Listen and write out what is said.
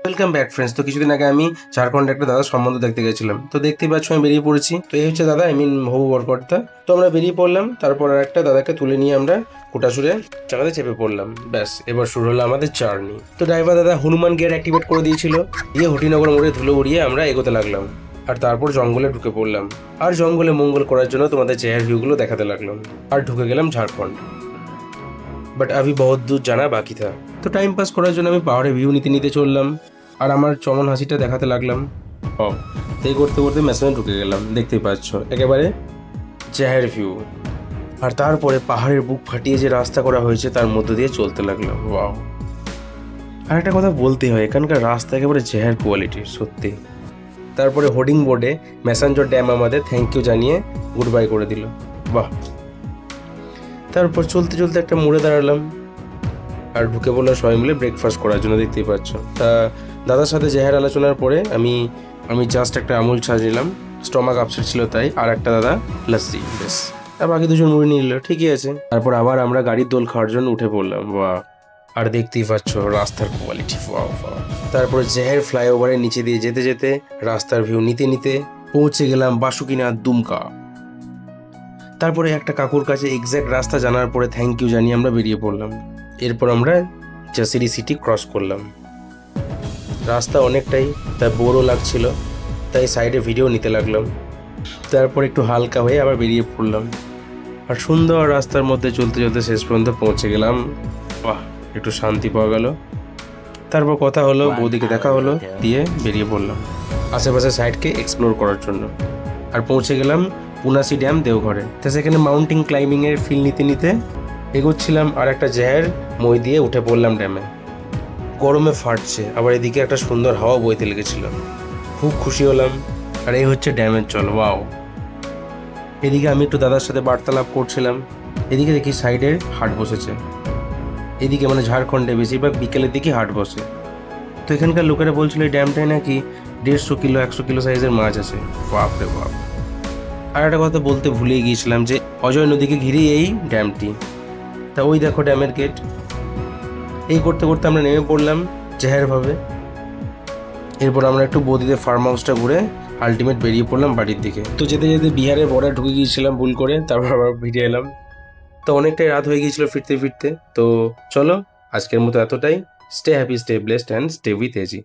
Welcome back friends. তো কিছুদিন আগে আমি ঝাড়খণ্ডে একটা দাদার সম্বন্ধ দেখতে গেছিলাম। তো দেখতেই পাচ্ছ আমি বেরিয়ে পড়েছি। তো এই হচ্ছে দাদা, হবু বরকর্তা। তো আমরা বেরিয়ে পড়লাম, তারপর আর একটা দাদাকে তুলে নিয়ে আমরা কোটাসুরে চালাতে চেপে পড়লাম। ব্যাস, এবার শুরু হলো আমাদের জার্নি। তো ড্রাইভার দাদা হনুমান গিয়ার অ্যাক্টিভেট করে দিয়েছিল, দিয়ে হটিনগর মোড়ে ধুলো উড়িয়ে আমরা এগোতে লাগলাম। আর তারপর জঙ্গলে ঢুকে পড়লাম, আর জঙ্গলে মঙ্গল করার জন্য তোমাদের চেহার ভিউগুলো দেখাতে লাগলাম, আর ঢুকে গেলাম ঝাড়খণ্ড। বাট আভি বহুত দূর জানা বাকি থা। তো টাইম পাস করার জন্য আমি পাহাড়ে ভিউ নিতে নিতে চললাম, আর আমার চমন হাসিটা দেখাতে লাগলাম। তাই করতে করতে মেশিনে ঢুকে গেলাম। দেখতেই পাচ্ছ একেবারে চেহার ভিউ। আর তারপরে পাহাড়ের বুক ফাটিয়ে যে রাস্তা করা হয়েছে তার মধ্য দিয়ে চলতে লাগলাম। ওয়াও! আর একটা কথা বলতে হয়, এখানকার রাস্তা একেবারে চেহার কোয়ালিটির, সত্যি। তারপরে হোর্ডিং বোর্ডে ম্যাসাঞ্জর ড্যাম আমাদের থ্যাংক ইউ জানিয়ে গুড বাই করে দিল। বাহ! তারপর চলতে চলতে একটা মোড়ে দাঁড়ালাম, আর ঢুকে পড়লাম সবাই মিলে ব্রেকফাস্ট করার জন্য। দেখতেই পাচ্ছ। তা দাদার সাথে জেহার আলোচনার পরে আমি জাস্ট একটা আমুল চা নিলাম, স্টমাক আপসেট ছিল তাই, আর একটা দাদা লাস্সি, বেশ। আর বাকি দুজন মুড়ি নিয়ে নিল, ঠিকই আছে। তারপর আবার আমরা গাড়ির দোল খাওয়ার জন্য উঠে পড়লাম। বাহ! আর দেখতেই পাচ্ছ রাস্তার কোয়ালিটি, ওয়াও ওয়াও। তারপরে জেহের ফ্লাইওভারের নিচে দিয়ে যেতে যেতে রাস্তার ভিউ নিতে নিতে পৌঁছে গেলাম বাসুকিনাথ দুমকা। তারপরে একটা কাকুর কাছে এক্স্যাক্ট রাস্তা জানার পরে থ্যাংক ইউ জানিয়ে আমরা বেরিয়ে পড়লাম। এরপর আমরা জাসিরি সিটি ক্রস করলাম। রাস্তা অনেকটাই, তাই বোরও লাগছিল, তাই সাইডে ভিডিও নিতে লাগলাম। তারপর একটু হালকা হয়ে আবার বেরিয়ে পড়লাম, আর সুন্দর রাস্তার মধ্যে চলতে চলতে শেষ পর্যন্ত পৌঁছে গেলাম। বাহ! একটু শান্তি পাওয়া গেল। তারপর কথা হলো, বৌদিকে দেখা হলো, দিয়ে বেরিয়ে পড়লাম আশেপাশে সাইডকে এক্সপ্লোর করার জন্য। আর পৌঁছে গেলাম পুনাসি ড্যাম দেওঘরে। তো সেখানে মাউন্টেন ক্লাইম্বিংয়ের ফিল নিতে নিতে এগোচ্ছিলাম, আর একটা জেহের মই দিয়ে উঠে পড়লাম ড্যামে। গরমে ফাটছে, আবার এদিকে একটা সুন্দর হাওয়া বইতে লেগেছিল, খুব খুশি হলাম। আর এই হচ্ছে ড্যামের জল, ওয়াও! এদিকে আমি একটু দাদার সাথে বার্তালাপ করছিলাম, এদিকে দেখি সাইডে হাট বসেছে। এদিকে মানে ঝাড়খণ্ডে বেশিরভাগ বিকেলের দিকে হাট বসে। তো এখানকার লোকেরা বলছিল এই ড্যামটায় নাকি 150 কিলো 100 কিলো সাইজের মাছ আছে। বাপ রে বাপ! আর একটা কথা বলতে ভুলে গিয়েছিলাম যে অজয় নদীকে ঘিরেই এই ড্যামটি। তা ওই দেখো ড্যামের গেট। এই করতে করতে আমরা নেমে পড়লাম চেহারভাবে। এরপর আমরা একটু বৌদিদের ফার্ম হাউসটা ঘুরে আলটিমেট বেরিয়ে পড়লাম বাড়ির দিকে। তো যেতে যেতে বিহারের বর্ডার ঢুকে গিয়েছিলাম ভুল করে, তারপর আবার ফিরে এলাম। তো অনেকটাই রাত হয়ে গিয়েছিল ফিরতে ফিরতে। তো চলো আজকের মতো এতটাই। Stay happy, stay blessed and stay with AG.